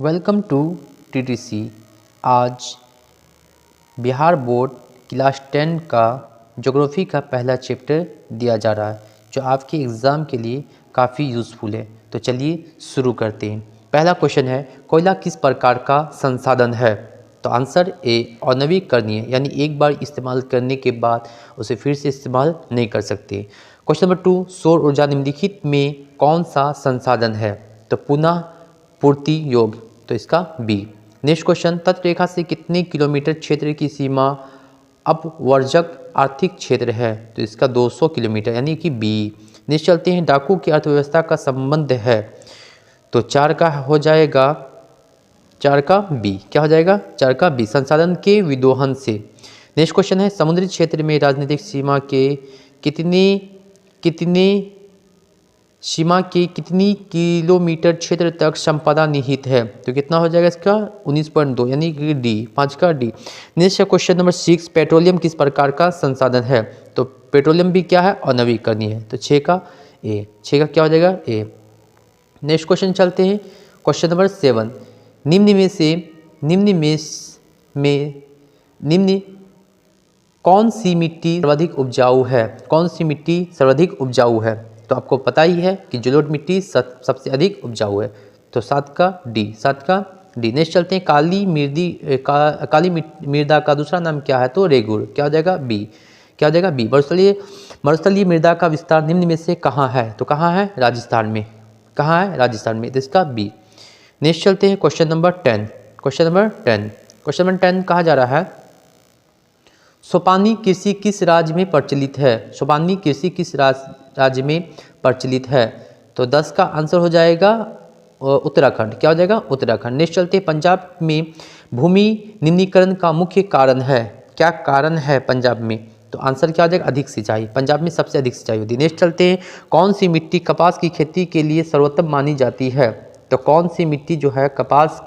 Welcome to TTC. आज Bihar board class 10 का geography का पहला चैप्टर दिया जा रहा है जो आपके एग्ज़ाम के लिए काफ़ी यूज़फुल है। तो चलिए शुरू करते हैं। पहला क्वेश्चन है, कोयला किस प्रकार का संसाधन है? तो आंसर ए, अनवीकरणीय, यानी एक बार इस्तेमाल करने के बाद उसे फिर से इस्तेमाल नहीं कर सकते। क्वेश्चन नंबर 2, सौर ऊर्जा निम्नलिखित में कौन सा संसाधन है? तो पुनः पूर्ति योग, तो इसका बी। नेक्स्ट क्वेश्चन, तटरेखा से कितने किलोमीटर क्षेत्र की सीमा अपवर्जक आर्थिक क्षेत्र है? तो इसका 200 किलोमीटर, यानी कि बी। नेक्स्ट चलते हैं, डाकू की अर्थव्यवस्था का संबंध है? तो 4 का हो जाएगा, 4 का बी। क्या हो जाएगा? 4 का बी, संसाधन के विदोहन से। नेक्स्ट क्वेश्चन है, समुद्री क्षेत्र में राजनीतिक सीमा के कितनी किलोमीटर क्षेत्र तक संपदा निहित है? तो कितना हो जाएगा इसका? 19.2, यानी कि डी, 5 का D. Next question number 6, petroleum किस प्रकार का संसाधन है? तो पेट्रोलियम भी क्या है? अनवीकरणीय है, तो 6 का ए। 6 का क्या हो जाएगा? ए। नेक्स्ट क्वेश्चन चलते हैं, क्वेश्चन नंबर 7, निम्न कौन सी मिट्टी सर्वाधिक उपजाऊ है? कौन सी मिट्टी सर्वाधिक उपजाऊ है? तो आपको पता ही है कि जलोढ़ मिट्टी सबसे अधिक उपजाऊ है, तो 7 का डी, 7 का डी। नेक्स्ट चलते हैं, काली मृदा का दूसरा नाम क्या है? तो रेगुर। क्या हो जाएगा? बी। क्या हो जाएगा? बी। मरुस्थलीय मृदा का विस्तार निम्न में से कहाँ है? तो कहाँ है? राजस्थान में। कहाँ है? राजस्थान में, तो इसका बी। नेक्स्ट चलते हैं, क्वेश्चन नंबर 10। क्वेश्चन नंबर 10 कहा जा रहा है, सोपानी कृषि किस राज्य में प्रचलित है? सोपानी कृषि किस राज्य में प्रचलित है? तो 10 का आंसर हो जाएगा उत्तराखंड। क्या हो जाएगा? उत्तराखंड। नेक्स्ट चलते हैं, पंजाब में भूमि निम्नीकरण का मुख्य कारण है? क्या कारण है पंजाब में? तो आंसर क्या हो जाएगा? अधिक सिंचाई। पंजाब में सबसे अधिक सिंचाई होती है। नेक्स्ट चलते हैं, कौन सी मिट्टी कपास की खेती के लिए सर्वोत्तम मानी जाती है? तो कौन सी मिट्टी जो है कपास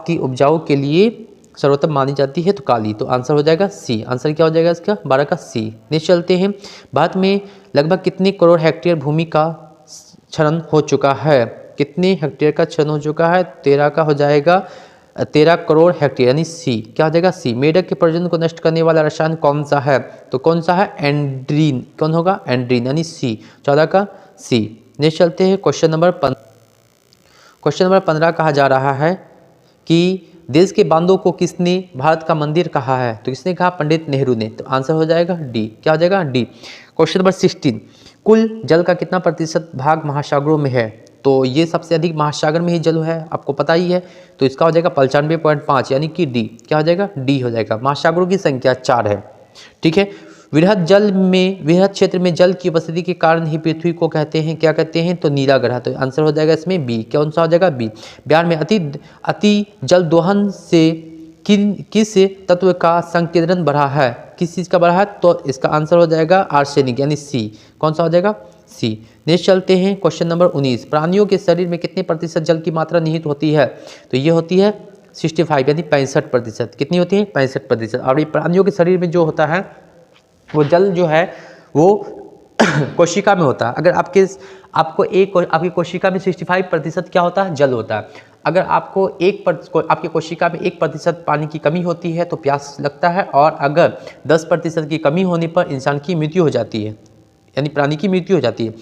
की उपजाऊ के लिए सर्वोत्तम मानी जाती है? तो काली। तो आंसर हो जाएगा सी। आंसर क्या हो जाएगा इसका? 12 का सी। नेक्स्ट चलते हैं, भारत में लगभग कितने करोड़ हेक्टेयर भूमि का क्षरण हो चुका है? कितने हेक्टेयर का क्षरण हो चुका है? 13 का हो जाएगा, 13 करोड़ हेक्टेयर, यानी सी। क्या हो जाएगा? सी। मेढक के प्रजनन को नष्ट करने वाला रसायन कौन सा है? तो कौन सा है? एंड्रीन। कौन होगा? एंड्रीन, यानी सी। 14 का सी। नेक्स्ट चलते हैं, क्वेश्चन नंबर 15 कहा जा रहा है कि देश के बांधों को किसने भारत का मंदिर कहा है? तो किसने कहा? पंडित नेहरू ने। तो आंसर हो जाएगा डी। क्या हो जाएगा? डी। क्वेश्चन नंबर 16, कुल जल का कितना प्रतिशत भाग महासागरों में है? तो ये सबसे अधिक महासागर में ही जल है, आपको पता ही है, तो इसका हो जाएगा 95.5, यानी कि डी। क्या हो जाएगा? डी हो जाएगा। महासागरों की संख्या 4 है। ठीक है। वृहद क्षेत्र में जल की उपस्थिति के कारण ही पृथ्वी को कहते हैं, क्या कहते हैं? तो नीला ग्रह। तो आंसर हो जाएगा इसमें बी। कौन सा हो जाएगा? बी। बिहार में अति जल दोहन से किस तत्व का संकेंद्रण बढ़ा है? किस चीज़ का बढ़ा है? तो इसका आंसर हो जाएगा आर्सेनिक, यानी सी। कौन सा हो जाएगा? सी। नेक्स्ट चलते हैं, क्वेश्चन नंबर 19, प्राणियों के शरीर में कितने प्रतिशत जल की मात्रा निहित होती है? तो ये होती है 65, यानी 65%। कितनी होती है? 65%। और ये प्राणियों के शरीर में जो होता है वो जल जो है वो कोशिका में होता है। अगर आपकी कोशिका में 65% क्या होता है? जल होता है। अगर आपकी कोशिका में 1% पानी की कमी होती है तो प्यास लगता है, और अगर 10% की कमी होने पर इंसान की मृत्यु हो जाती है, यानी प्राणी की मृत्यु हो जाती है।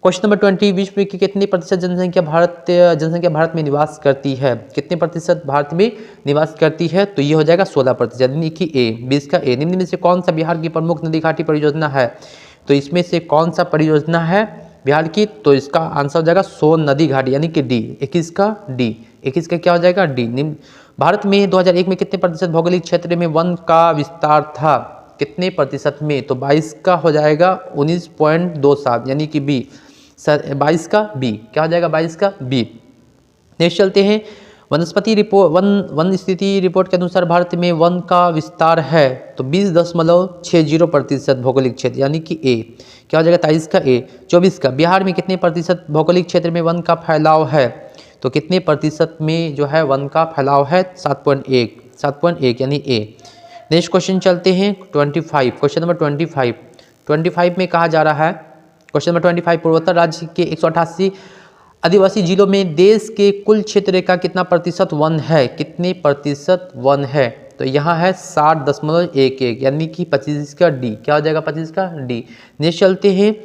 क्वेश्चन नंबर 20, विश्व की कितनी प्रतिशत जनसंख्या भारत में निवास करती है? कितने प्रतिशत भारत में निवास करती है? तो ये हो जाएगा 16%, यानी कि ए। 20 का ए। निम्न में से कौन सा बिहार की प्रमुख नदी घाटी परियोजना है? तो इसमें से कौन सा परियोजना है बिहार की? तो इसका आंसर हो जाएगा सोन नदी घाटी, यानी कि डी। 21 का डी। 21 का क्या हो जाएगा? डी। भारत में 2001 में कितने प्रतिशत भौगोलिक क्षेत्र में वन का विस्तार था? कितने प्रतिशत में? तो 22 का हो जाएगा 19.27, यानी कि बी। 22 का बी। क्या हो जाएगा? 22 का बी। नेक्स्ट चलते हैं, वन स्थिति रिपोर्ट के अनुसार भारत में वन का विस्तार है तो 20.60% भौगोलिक क्षेत्र, यानी कि ए। क्या हो जाएगा? 23 का ए। 24 का, बिहार में कितने प्रतिशत भौगोलिक क्षेत्र में वन का फैलाव है? तो कितने प्रतिशत में जो है वन का फैलाव है? 7.1, यानी ए। नेक्स्ट क्वेश्चन चलते हैं 25। क्वेश्चन नंबर 25 में कहा जा रहा है, क्वेश्चन नंबर 25, पूर्वोत्तर राज्य के 188 आदिवासी जिलों में देश के कुल क्षेत्र का कितना प्रतिशत वन है, कितने प्रतिशत वन है? तो यहाँ है 60.11 यानी कि 25 का डी। क्या हो जाएगा 25 का डी। नेक्स्ट चलते हैं,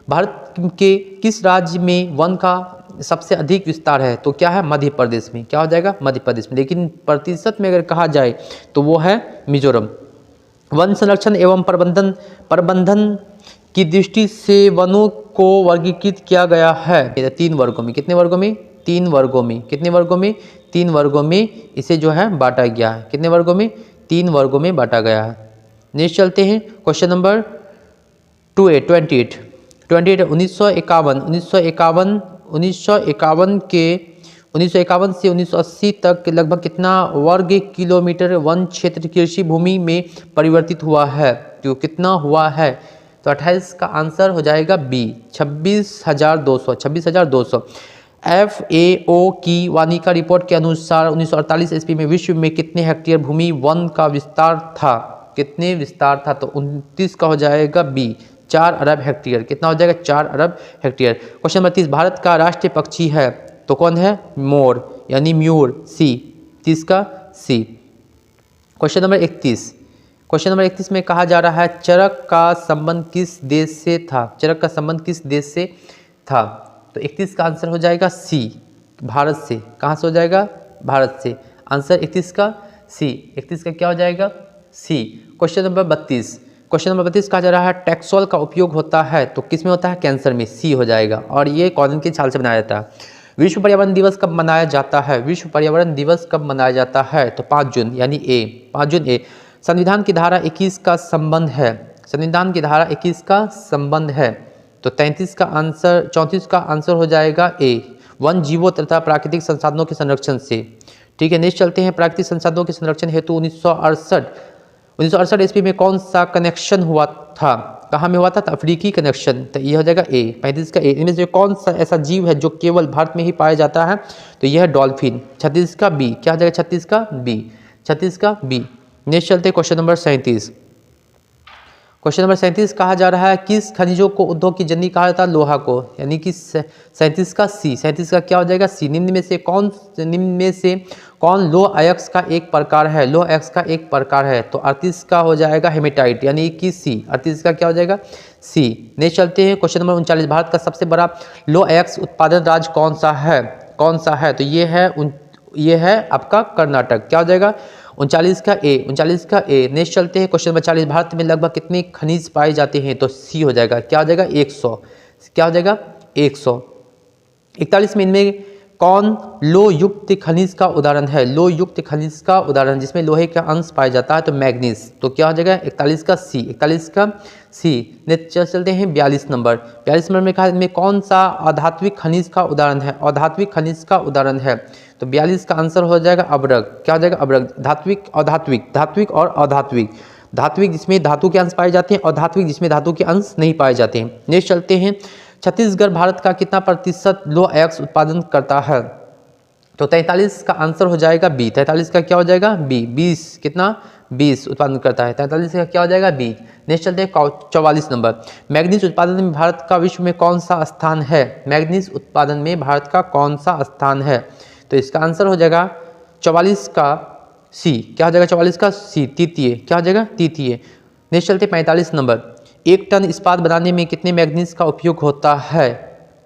भारत के किस राज्य में वन का सबसे अधिक विस्तार है? तो क्या है मध्य प्रदेश में। क्या हो जाएगा मध्य प्रदेश में। लेकिन प्रतिशत में अगर कहा जाए तो वो है मिजोरम। वन संरक्षण एवं प्रबंधन की दृष्टि से वनों को वर्गीकृत किया गया है 3 वर्गों में। कितने वर्गों में? 3 वर्गों में। कितने वर्गों में? 3 वर्गों में इसे जो है बांटा गया है। कितने वर्गों में? 3 वर्गों में बांटा गया है। नेक्स्ट चलते हैं क्वेश्चन नंबर 28 1951 से 1980 तक लगभग कितना वर्ग किलोमीटर वन क्षेत्र कृषि भूमि में परिवर्तित हुआ है? तो कितना हुआ है? तो 28 का आंसर हो जाएगा बी 26,200। FAO की वानिका रिपोर्ट के अनुसार 1948 ईस्वी में विश्व में कितने हेक्टेयर भूमि वन का विस्तार था? कितने विस्तार था? तो 29 का हो जाएगा बी 4 अरब हेक्टेयर। कितना हो जाएगा? 4 अरब हेक्टेयर। क्वेश्चन नंबर 30, भारत का राष्ट्रीय पक्षी है तो कौन है? मोर यानी म्यूर, सी 30 का सी। क्वेश्चन नंबर 31 में कहा जा रहा है चरक का संबंध किस देश से था? चरक का संबंध किस देश से था? तो 31 का आंसर हो जाएगा सी भारत से। कहाँ से हो जाएगा? भारत से। आंसर 31 का सी। 31 का क्या हो जाएगा? सी। क्वेश्चन नंबर 32 कहा जा रहा है टैक्सोल का उपयोग होता है तो किस में होता है? कैंसर में, सी हो जाएगा। और ये कॉटन की छाल से बनाया जाता है। विश्व पर्यावरण दिवस कब मनाया जाता है? विश्व पर्यावरण दिवस कब मनाया जाता है? तो 5 जून यानी ए 5 जून ए। संविधान की धारा 21 का संबंध है। संविधान की धारा 21 का संबंध है तो 34 का आंसर हो जाएगा ए वन जीवों तथा प्राकृतिक संसाधनों के संरक्षण से। ठीक है, नेक्स्ट चलते हैं। प्राकृतिक संसाधनों के संरक्षण हेतु 1968 ईस्वी में कौन सा कनेक्शन हुआ था? कहाँ में हुआ था? तो अफ्रीकी कनेक्शन। तो ये हो जाएगा ए 35 का ए। इनमें से कौन सा ऐसा जीव है जो केवल भारत में ही पाया जाता है? तो यह है डॉल्फिन। 36 का बी। क्या हो जाएगा? 36 का बी। नेक्स्ट चलते हैं क्वेश्चन नंबर 37 कहा जा रहा है किस खनिजों को उद्योग की जननी कहा जाता है? लोहा को, यानी कि 37 का सी। 37 का क्या हो जाएगा? सी। निम्न में से कौन लौह अयस्क का एक प्रकार है? लौह अयस्क का एक प्रकार है तो 38 का हो जाएगा हेमेटाइट यानी कि सी। 38 का क्या हो जाएगा? सी। नेक्स्ट चलते हैं क्वेश्चन नंबर 39, भारत का सबसे बड़ा लौह अयस्क उत्पादन राज्य कौन सा है? तो ये है आपका कर्नाटक। क्या हो जाएगा? 39 का ए। नेक्स्ट चलते हैं क्वेश्चन नंबर 40, भारत में लगभग कितने खनिज पाए जाते हैं? तो सी हो जाएगा। क्या हो जाएगा? 100। क्या हो जाएगा? 100। 41 में इनमें कौन लोह युक्त खनिज का उदाहरण है? लोह युक्त खनिज का उदाहरण जिसमें लोहे का अंश पाया जाता है तो मैग्नीज। तो क्या हो जाएगा? 41 का सी। 41 का सी। नेक्स्ट चलते हैं 42 नंबर में कहा इनमें कौन सा अधात्विक खनिज का उदाहरण है? अधात्विक खनिज का उदाहरण है तो 42 का आंसर हो जाएगा अब्रक। क्या हो जाएगा? अब्रक। धात्विक और अधात्विक। धात्विक जिसमें धातु के अंश पाए जाते हैं और धात्विक जिसमें धातु के अंश नहीं पाए जाते हैं। नेक्स्ट चलते हैं, छत्तीसगढ़ भारत का कितना प्रतिशत लौह अयस्क उत्पादन करता है? तो 43 का आंसर हो जाएगा बी। 43 का क्या हो जाएगा? बी। 20 कितना? 20 उत्पादन करता है। 43 का क्या हो जाएगा? बी। नेक्स्ट चलते हैं 44 नंबर, मैग्नीज उत्पादन में भारत का विश्व में कौन सा स्थान है? मैग्नीज उत्पादन में भारत का कौन सा स्थान है? तो इसका आंसर हो जाएगा 44 का सी। क्या हो जाएगा? 44 का सी तृतीय। क्या हो जाएगा? तृतीय। नेक्स्ट चलते 45 नंबर, 1 टन इस्पात बनाने में कितने मैग्नीज का उपयोग होता है?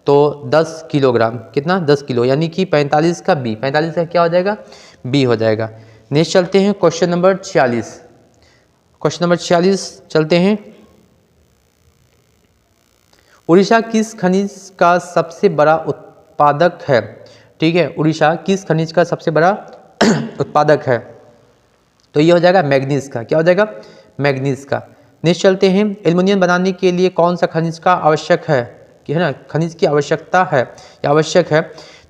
तो 10 किलोग्राम। कितना? 10 किलो यानी कि 45 का बी। 45 का क्या हो जाएगा? बी हो जाएगा। नेक्स्ट चलते हैं क्वेश्चन नंबर 46 चलते हैं। उड़ीसा किस खनिज का सबसे बड़ा उत्पादक है? ठीक है, उड़ीसा किस खनिज का सबसे बड़ा उत्पादक है? तो ये हो जाएगा मैग्नीज का। क्या हो जाएगा? मैग्नीज का। नेक्स्ट चलते हैं, एल्युमिनियम बनाने के लिए कौन सा खनिज का आवश्यक है? कि है ना, खनिज की आवश्यकता है या आवश्यक है।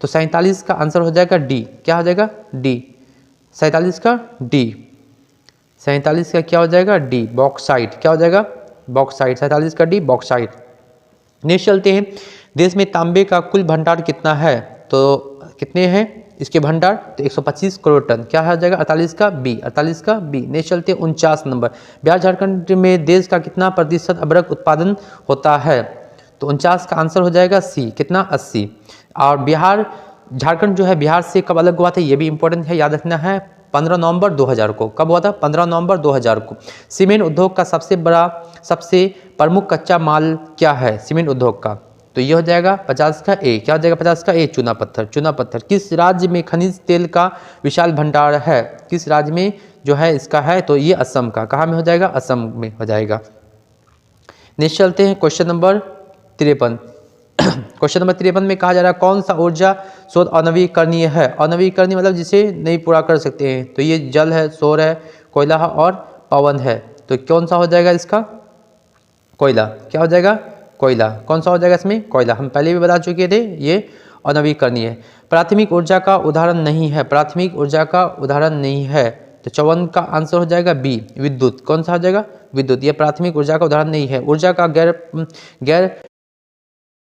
तो 47 का आंसर हो जाएगा डी। क्या हो जाएगा? डी। 47 का डी। 47 का क्या हो जाएगा? डी। बॉक्साइट। क्या हो जाएगा? बॉक्साइट। 47 का डी बॉक्साइट। नेक्स्ट चलते हैं, देश में तांबे का कुल भंडार कितना है? तो कितने हैं इसके भंडार? तो 125 करोड़ टन। क्या हो जाएगा? 48 का बी। 48 का बी। नेक्स्ट चलते हैं 49 नंबर, बिहार झारखंड में देश का कितना प्रतिशत अबरक उत्पादन होता है? तो 49 का आंसर हो जाएगा सी। कितना? 80। और बिहार झारखंड जो है बिहार से कब अलग हुआ था, ये भी इंपॉर्टेंट है, याद रखना है 15 नवंबर 2000 को। कब हुआ था? 15 नवंबर 2000 को। सीमेंट उद्योग का सबसे प्रमुख कच्चा माल क्या है सीमेंट उद्योग का? तो ये हो जाएगा 50 का ए। क्या हो जाएगा 50 का ए? चूना पत्थर। चूना पत्थर। किस राज्य में खनिज तेल का विशाल भंडार है? किस राज्य में जो है इसका है? तो ये असम का। कहाँ में हो जाएगा? असम में हो जाएगा। नेक्स्ट चलते हैं क्वेश्चन नंबर 53। क्वेश्चन नंबर 53 में कहा जा रहा है कौन सा ऊर्जा स्रोत अनवीकरणीय है? अनवीकरणीय मतलब जिसे नहीं पूरा कर सकते हैं। तो ये जल है, सौर है, कोयला है और पवन है। तो कौन सा हो जाएगा इसका? कोयला। क्या हो जाएगा? कोयला। कौन सा हो जाएगा इसमें? कोयला। हम पहले भी बता चुके थे ये अनवीकरणीय है। प्राथमिक ऊर्जा का उदाहरण नहीं है। प्राथमिक ऊर्जा का उदाहरण नहीं है। तो 54 का आंसर हो जाएगा बी, विद्युत। कौन सा हो जाएगा? विद्युत। ये प्राथमिक ऊर्जा का उदाहरण नहीं है। ऊर्जा का गैर